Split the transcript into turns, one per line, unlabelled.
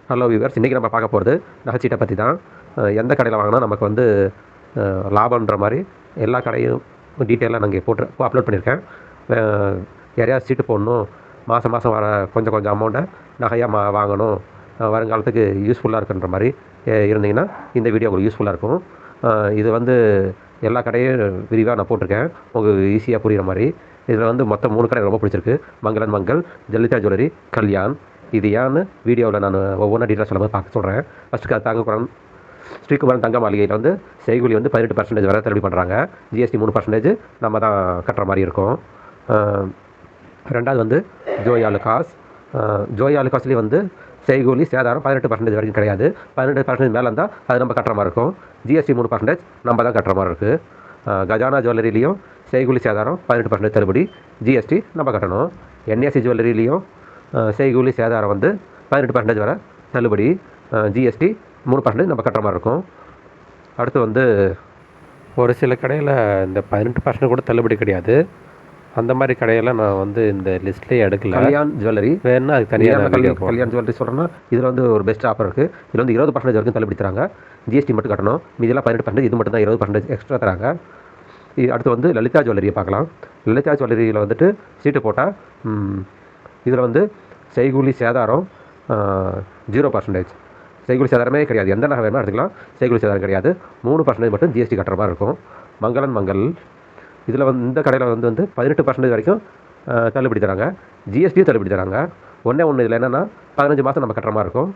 Hello viewers, இன்றைக்கி நம்ம பார்க்க போகிறது நகைச்சீட்டை பற்றி தான். எந்த கடையில் வாங்கினா நமக்கு வந்து லாபம்ன்ற மாதிரி எல்லா கடையும் டீட்டெயிலாக நாங்கள் போட்டு அப்லோட் பண்ணியிருக்கேன். யாரையா சீட்டு போடணும், மாதம் மாதம் வர கொஞ்சம் கொஞ்சம் அமௌண்ட்டை நகையாக வாங்கணும், வருங்காலத்துக்கு யூஸ்ஃபுல்லாக இருக்குன்ற மாதிரி இருந்தீங்கன்னா இந்த வீடியோ உங்களுக்கு யூஸ்ஃபுல்லாக இருக்கும். இது வந்து எல்லா கடையும் விரிவாக நான் போட்டிருக்கேன், உங்களுக்கு ஈஸியாக புரிகிற மாதிரி. இதில் வந்து மொத்தம் 3 கடை ரொம்ப பிடிச்சிருக்கு. மங்களன் மங்கள், ஜல்லிதா ஜுவல்லரி, கல்யாண். இது ஏன்னு வீடியோவில் நான் ஒவ்வொன்றா டீட்டெயில்ஸ் சொல்லும்போது பார்க்க சொல்கிறேன். ஃபஸ்ட்டு தங்கக்குரம் ஸ்ரீகுமரன் தங்க மாளிகையில் வந்து செய்கூலி வந்து 18% வரை தள்ளுபடி பண்ணுறாங்க. ஜிஎஸ்டி 3% நம்ம தான் கட்டுற மாதிரி இருக்கும். ரெண்டாவது வந்து ஜோய் ஆலுகாஸ். ஜோய் ஆலுகாஸ்லேயும் வந்து செய்கூலி சேதாரம் 18% வரைக்கும் கிடையாது. 18% மேலே இருந்தால் அது நம்ம கட்டுற மாதிரி இருக்கும். ஜிஎஸ்டி 3% நம்ம தான் கட்டுற மாதிரி இருக்குது. கஜானா ஜுவல்லரிலையும் செய்கூலி சேதாரம் 18% தள்ளுபடி, ஜிஎஸ்டி நம்ம கட்டணும். என்ஏசி ஜுவல்லரிலையும் செய்கூலி சேதாரம் வந்து 18% வரை தள்ளுபடி, ஜிஎஸ்டி 3% நம்ம கட்டுற மாதிரி இருக்கும். அடுத்து வந்து ஒரு சில கடையில் இந்த 18% கூட தள்ளுபடி கிடையாது. அந்த மாதிரி கடையெல்லாம் நான் வந்து இந்த லிஸ்ட்லேயே எடுக்கல. கல்யாண் ஜுவல்லரி வேணுன்னா அதுக்கு தனியாக கல்யாண் ஜுவல்லரி சொல்கிறேன்னா இதில் வந்து ஒரு பெஸ்ட் ஆஃபர் இருக்குது. இதில் வந்து 20% வரைக்கும் தள்ளுபடி தராங்க. ஜிஎஸ்டி மட்டும் கட்டணும், மீதெல்லாம் 18%, இது மட்டும் தான் 20% எக்ஸ்ட்ரா தராங்க. அடுத்து வந்து லலிதா ஜுவல்லரியை பார்க்கலாம். லலிதா ஜுவல்லரியில் வந்துட்டு சீட்டு போட்டால் இதில் வந்து செய்கூலி சேதாரம் 0%. செய்கூலி சேதாரமே கிடையாது. எந்த நகை வேணால் எடுத்துக்கலாம், செய்கூலி சேதாரம் கிடையாது. 3% மட்டும் ஜிஎஸ்டி கட்டுற மாதிரி இருக்கும். மங்களன் மங்கள் இதில் வந்து இந்த கடையில் வந்து 18% வரைக்கும் தள்ளுபடி தராங்க. ஜிஎஸ்டியும் தள்ளுபடி தராங்க. ஒன்று இதில் என்னென்னா 15 மாதம் நம்ம கட்டுற மாதிரி இருக்கும்.